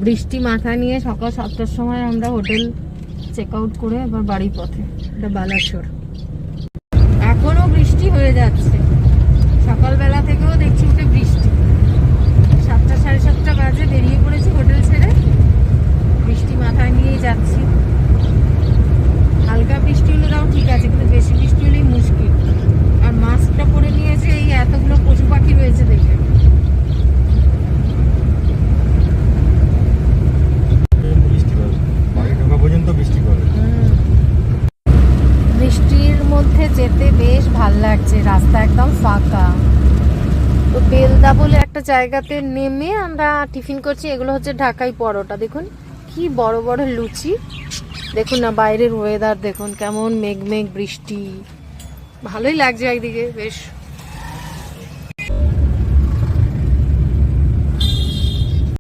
বৃষ্টি মাথায় নিয়ে সকাল 7টার সময় আমরা হোটেল চেক আউট করে আবার বাড়ির পথে। এটা বালাসোর। এখনো বৃষ্টি হয়ে যাচ্ছে, সকালবেলা থেকেও দেখছি উঠে বৃষ্টি। 7টা সাড়ে 7টা বাজে বেরিয়ে পড়েছি হোটেল ছেড়ে, বৃষ্টি মাথায় নিয়েই যাচ্ছি। হালকা বৃষ্টি হলে তাও ঠিক আছে, কিন্তু বেশি বৃষ্টি হলেই মুশকিল। আর মাস্কটা পরে নিয়েছে, এই এতগুলো পশু পাখি রয়েছে দেখে। বৃষ্টির মধ্যে যেতে বেশ ভাল লাগছে, রাস্তা একদম ফাঁকা। তো বেলদা বলে একটা জায়গাতে নেমে আমরা টিফিন করছি। এগুলো হচ্ছে ঢাকাই পরোটা। দেখুন কি বড় বড় লুচি। দেখুন না বাইরের ওয়েদার দেখুন কেমন, মেঘ মেঘ বৃষ্টি, ভালোই লাগছে একদিকে বেশ।